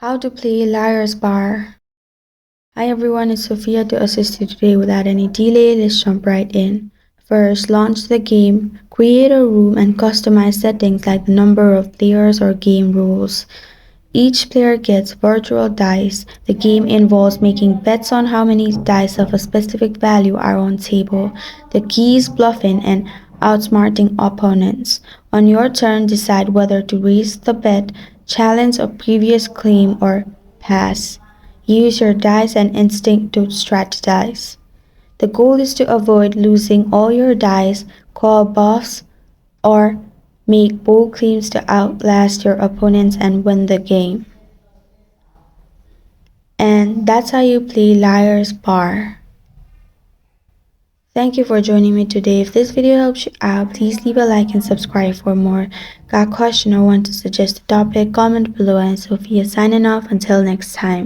How to play Liar's Bar. Hi everyone, it's Sophia to assist you today. Without any delay, let's jump right in. First, launch the game, create a room and customize settings like the number of players or game rules. Each player gets virtual dice. The game involves making bets on how many dice of a specific value are on table. The key is bluffing and outsmarting opponents. On your turn, decide whether to raise the bet, challenge a previous claim, or pass. Use your dice and instinct to strategize. The goal is to avoid losing all your dice, call bluffs, or make bold claims to outlast your opponents and win the game. And that's how you play Liar's Bar. Thank you for joining me today. If this video helps you out, please leave a like and subscribe for more. Got a question or want to suggest a topic? Comment below, and Sophia signing off until next time.